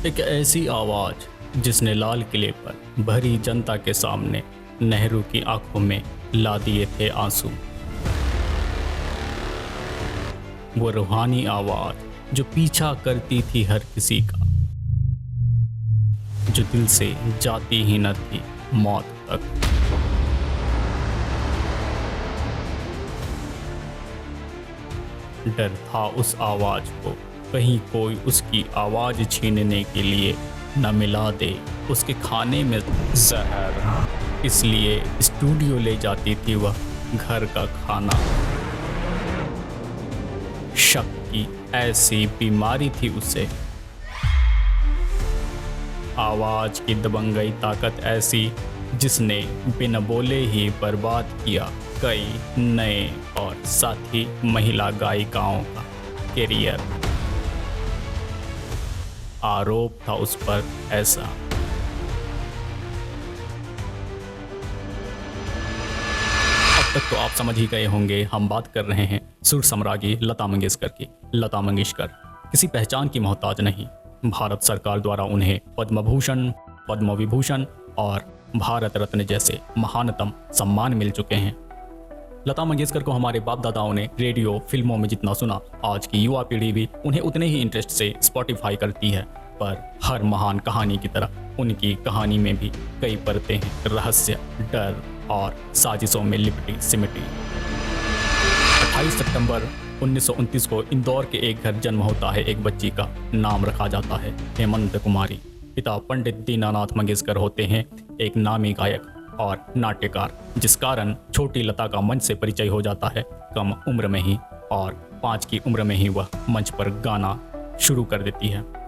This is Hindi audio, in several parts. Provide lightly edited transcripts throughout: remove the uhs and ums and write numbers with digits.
एक ऐसी आवाज़ जिसने लाल किले पर भरी जनता के सामने नेहरू की आंखों में ला दिए थे आंसू। वो रूहानी आवाज़ जो पीछा करती थी हर किसी का, जो दिल से जाती ही न थी मौत तक। डर था उस आवाज़ को, कहीं कोई उसकी आवाज़ छीनने के लिए न मिला दे उसके खाने में जहर। इसलिए स्टूडियो ले जाती थी वह घर का खाना। शक की ऐसी बीमारी थी उसे, आवाज़ की दबंगई ताकत ऐसी जिसने बिना बोले ही बर्बाद किया कई नए और साथी महिला गायिकाओं का करियर। आरोप था उस पर ऐसा। अब तक तो आप समझ ही गए होंगे, हम बात कर रहे हैं सुर सम्राज्ञी लता मंगेशकर की। लता मंगेशकर किसी पहचान की मोहताज नहीं। भारत सरकार द्वारा उन्हें पद्म भूषण, पद्म विभूषण और भारत रत्न जैसे महानतम सम्मान मिल चुके हैं। लता मंगेशकर को हमारे बाप दादाओं ने रेडियो फिल्मों में जितना सुना, आज की युवा पीढ़ी भी उन्हें उतने ही इंटरेस्ट से स्पॉटिफाई करती है। पर हर महान कहानी की तरह उनकी कहानी में भी कई परतें हैं, रहस्य, डर और साजिशों में लिपटी सिमटी। 28 सितंबर 1929 को इंदौर के एक घर जन्म होता है एक बच्ची का। नाम रखा जाता है हेमंत कुमारी। पिता पंडित दीनानाथ मंगेशकर होते हैं, एक नामी गायक और नाट्यकार, जिस कारण छोटी लता का मंच से परिचय हो जाता है कम उम्र में ही, और 5 की उम्र में ही वह मंच पर गाना शुरू कर देती है।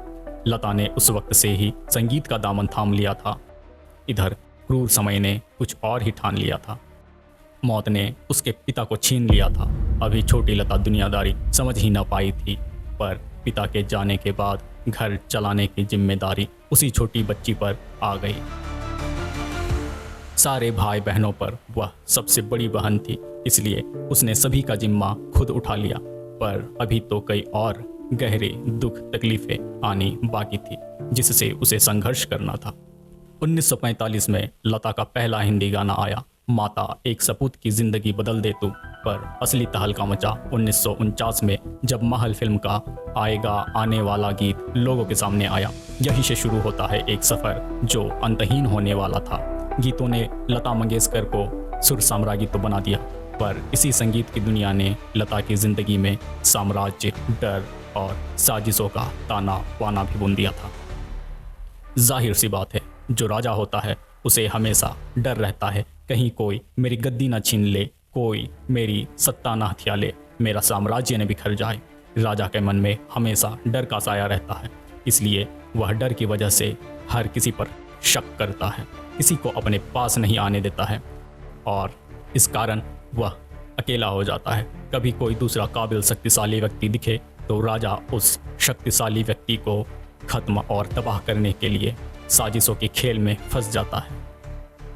लता ने उस वक्त से ही संगीत का दामन थाम लिया था। इधर क्रूर समय ने कुछ और ही ठान लिया था। मौत ने उसके पिता को छीन लिया था। अभी छोटी लता दुनियादारी समझ ही न पाई थी, पर पिता के जाने के बाद घर चलाने की जिम्मेदारी उसी छोटी बच्ची पर आ गई। सारे भाई बहनों पर वह सबसे बड़ी बहन थी, इसलिए उसने सभी का जिम्मा खुद उठा लिया। पर अभी तो कई और गहरे दुख तकलीफें आनी बाकी थी, जिससे उसे संघर्ष करना था। 1945 में लता का पहला हिंदी गाना आया, माता एक सपूत की जिंदगी बदल दे तू। पर असली तहलका मचा 1949 में, जब महल फिल्म का आएगा आने वाला गीत लोगों के सामने आया। यहीं से शुरू होता है एक सफ़र जो अंतहीन होने वाला था। गीतों ने लता मंगेशकर को सुर साम्राज्ञी तो बना दिया, पर इसी संगीत की दुनिया ने लता की जिंदगी में साम्राज्य, डर और साजिशों का ताना बाना भी बुन दिया था। जाहिर सी बात है, जो राजा होता है उसे हमेशा डर रहता है, कहीं कोई मेरी गद्दी न छीन ले, कोई मेरी सत्ता न हथिया ले, मेरा साम्राज्य न बिखर जाए। राजा के मन में हमेशा डर का साया रहता है, इसलिए वह डर की वजह से हर किसी पर शक करता है, किसी को अपने पास नहीं आने देता है, और इस कारण वह अकेला हो जाता है। कभी कोई दूसरा काबिल शक्तिशाली व्यक्ति दिखे तो राजा उस शक्तिशाली व्यक्ति को खत्म और तबाह करने के लिए साजिशों के खेल में फंस जाता है।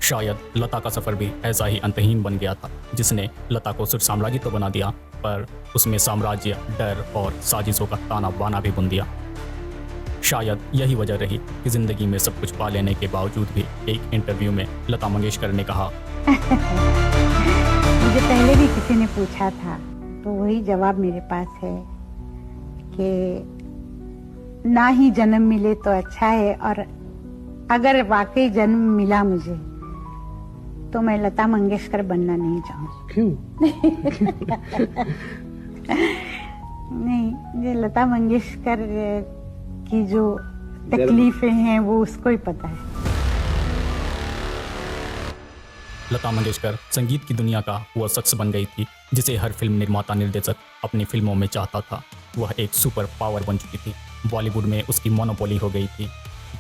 शायद लता का सफ़र भी ऐसा ही अंतहीन बन गया था, जिसने लता को सिर्फ साम्राज्य तो बना दिया, पर उसमें साम्राज्य, डर और साजिशों का ताना बाना भी बुन दिया। शायद यही वजह रही कि ज़िंदगी में सब कुछ पा लेने के बावजूद भी एक इंटरव्यू में लता मंगेशकर ने कहा, मुझे पहले भी किसी ने पूछा था, तो वही जवाब मेरे पास है कि ना ही जन्म मिले तो अच्छा है, और अगर वाकई जन्म मिला मुझे तो मैं लता मंगेशकर बनना नहीं चाहूँगी। क्यों? नहीं, ये लता मंगेशकर की जो तकलीफें हैं वो उसको ही पता है। लता मंगेशकर संगीत की दुनिया का वह शख्स बन गई थी जिसे हर फिल्म निर्माता निर्देशक अपनी फिल्मों में चाहता था। वह एक सुपर पावर बन चुकी थी। बॉलीवुड में उसकी मोनोपोली हो गई थी।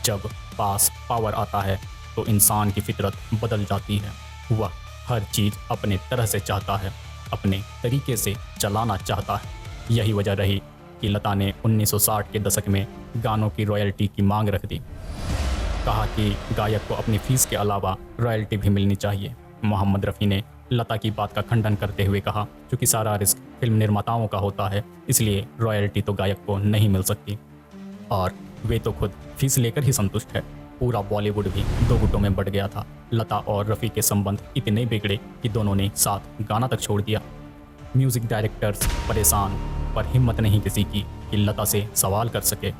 जब पास पावर आता है तो इंसान की फितरत बदल जाती है। वह हर चीज़ अपने तरह से चाहता है, अपने तरीके से चलाना चाहता है। यही वजह रही कि लता ने 1960 के दशक में गानों की रॉयल्टी की मांग रख दी। कहा कि गायक को अपनी फीस के अलावा रॉयल्टी भी मिलनी चाहिए। मोहम्मद रफ़ी ने लता की बात का खंडन करते हुए कहा, क्योंकि सारा रिस्क फिल्म निर्माताओं का होता है, इसलिए रॉयल्टी तो गायक को नहीं मिल सकती। और वे तो खुद फीस लेकर ही संतुष्ट है। पूरा बॉलीवुड भी दो गुटों में बट गया था। लता और रफ़ी के संबंध इतने बिगड़े कि दोनों ने साथ गाना तक छोड़ दिया। म्यूज़िक डायरेक्टर्स परेशान, पर हिम्मत नहीं किसी की कि लता से सवाल कर सके।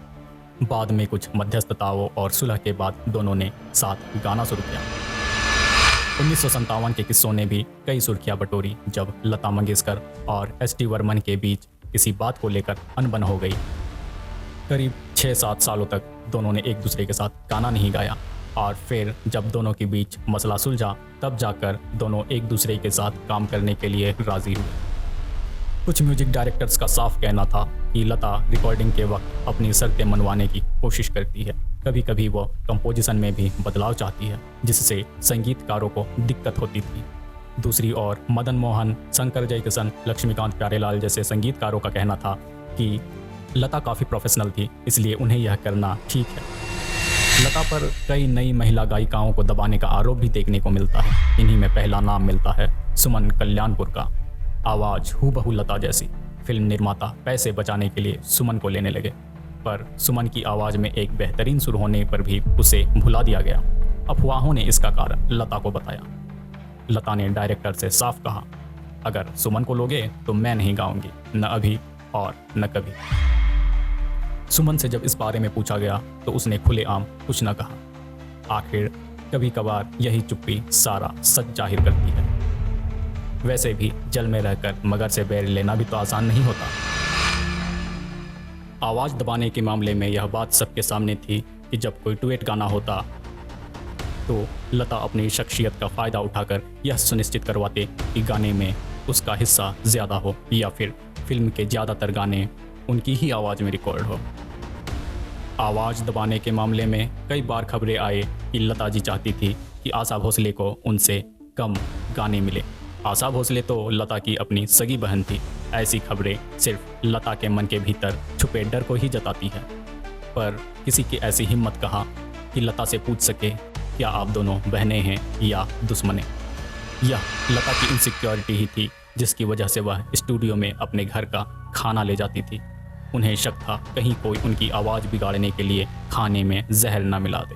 बाद में कुछ मध्यस्थताओं और सुलह के बाद दोनों ने साथ गाना शुरू किया। 1957 के किस्सों ने भी कई सुर्खियां बटोरी, जब लता मंगेशकर और एस टी वर्मन के बीच किसी बात को लेकर अनबन हो गई। करीब 6-7 सालों तक दोनों ने एक दूसरे के साथ गाना नहीं गाया, और फिर जब दोनों के बीच मसला सुलझा तब जाकर दोनों एक दूसरे के साथ काम करने के लिए राज़ी हुए। कुछ म्यूजिक डायरेक्टर्स का साफ कहना था कि लता रिकॉर्डिंग के वक्त अपनी शर्तें मनवाने की कोशिश करती है। कभी कभी वो कंपोजिशन में भी बदलाव चाहती है, जिससे संगीतकारों को दिक्कत होती थी। दूसरी ओर मदन मोहन, शंकर जयकिशन, लक्ष्मीकांत प्यारेलाल जैसे संगीतकारों का कहना था कि लता काफ़ी प्रोफेशनल थी, इसलिए उन्हें यह करना ठीक है। लता पर कई नई महिला गायिकाओं को दबाने का आरोप भी देखने को मिलता है। इन्हीं में पहला नाम मिलता है सुमन कल्याणपुर का। आवाज़ हूबहू लता जैसी। फिल्म निर्माता पैसे बचाने के लिए सुमन को लेने लगे, पर सुमन की आवाज़ में एक बेहतरीन सुर होने पर भी उसे भुला दिया गया। अफवाहों ने इसका कारण लता को बताया। लता ने डायरेक्टर से साफ कहा, अगर सुमन को लोगे तो मैं नहीं गाऊंगी, न अभी और न कभी। सुमन से जब इस बारे में पूछा गया तो उसने खुलेआम कुछ न कहा। आखिर कभी कभार यही चुप्पी सारा सच जाहिर करती है। वैसे भी जल में रहकर मगर से बैर लेना भी तो आसान नहीं होता। आवाज़ दबाने के मामले में यह बात सबके सामने थी कि जब कोई डुएट गाना होता तो लता अपनी शख्सियत का फ़ायदा उठाकर यह सुनिश्चित करवाते कि गाने में उसका हिस्सा ज़्यादा हो, या फिर फिल्म के ज़्यादातर गाने उनकी ही आवाज़ में रिकॉर्ड हो। आवाज़ दबाने के मामले में कई बार खबरें आए कि लता जी चाहती थी कि आशा भोसले को उनसे कम गाने मिले। आशा भोसले तो लता की अपनी सगी बहन थी। ऐसी खबरें सिर्फ लता के मन के भीतर छुपे डर को ही जताती है। पर किसी की ऐसी हिम्मत कहाँ कि लता से पूछ सके क्या आप दोनों बहनें हैं या दुश्मनें। यह लता की इनसिक्योरिटी ही थी जिसकी वजह से वह स्टूडियो में अपने घर का खाना ले जाती थी। उन्हें शक था कहीं कोई उनकी आवाज़ बिगाड़ने के लिए खाने में जहर न मिला दे।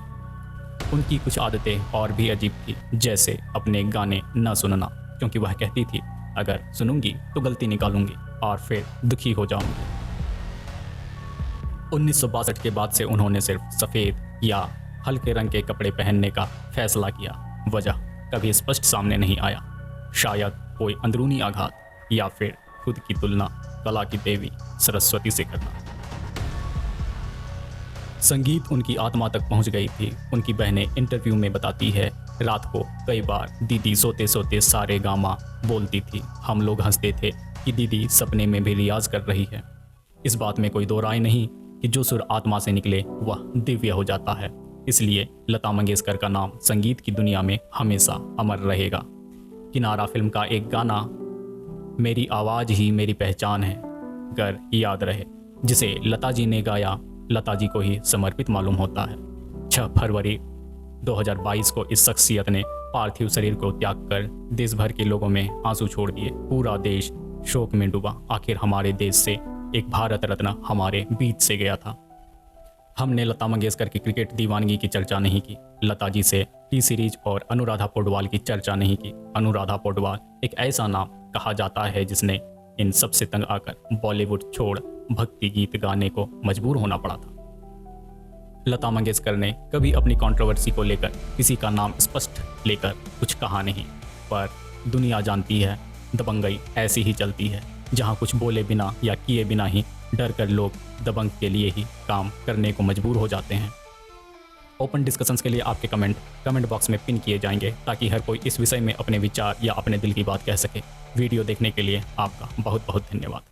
उनकी कुछ आदतें और भी अजीब थी, जैसे अपने गाने न सुनना, क्योंकि वह कहती थी अगर सुनूंगी तो गलती निकालूंगी और फिर दुखी हो जाऊंगी। 1962 के बाद से उन्होंने सिर्फ सफ़ेद या हल्के रंग के कपड़े पहनने का फैसला किया। वजह कभी स्पष्ट सामने नहीं आया। शायद कोई अंदरूनी आघात, या फिर खुद की तुलना कला की देवी सरस्वती से करना। संगीत उनकी आत्मा तक पहुंच गई थी। उनकी बहनें इंटरव्यू में बताती है, रात को कई बार दीदी सोते सोते सारे गामा बोलती थी। हम लोग हंसते थे कि दीदी सपने में भी रियाज कर रही है। इस बात में कोई दो राय नहीं कि जो सुर आत्मा से निकले वह दिव्य हो जाता है। इसलिए लता मंगेशकर का नाम संगीत की दुनिया में हमेशा अमर रहेगा। किनारा फिल्म का एक गाना मेरी आवाज़ ही मेरी पहचान है गर याद रहे, जिसे लता जी ने गाया, लता जी को ही समर्पित मालूम होता है। 6 फरवरी 2022 को इस शख्सियत ने पार्थिव शरीर को त्याग कर देश भर के लोगों में आंसू छोड़ दिए। पूरा देश शोक में डूबा। आखिर हमारे देश से एक भारत रत्न हमारे बीच से गया था। हमने लता मंगेशकर की क्रिकेट दीवानगी की चर्चा नहीं की, लता जी से टी सीरीज और अनुराधा पौडवाल की चर्चा नहीं की। अनुराधा पौडवाल एक ऐसा नाम कहा जाता है जिसने इन सबसे तंग आकर बॉलीवुड छोड़ भक्ति गीत गाने को मजबूर होना पड़ा था। लता मंगेशकर ने कभी अपनी कंट्रोवर्सी को लेकर किसी का नाम स्पष्ट लेकर कुछ कहा नहीं, पर दुनिया जानती है दबंगई ऐसी ही चलती है, जहां कुछ बोले बिना या किए बिना ही डर कर लोग दबंग के लिए ही काम करने को मजबूर हो जाते हैं। ओपन डिस्कशंस के लिए आपके कमेंट बॉक्स में पिन किए जाएंगे, ताकि हर कोई इस विषय में अपने विचार या अपने दिल की बात कह सके। वीडियो देखने के लिए आपका बहुत बहुत धन्यवाद।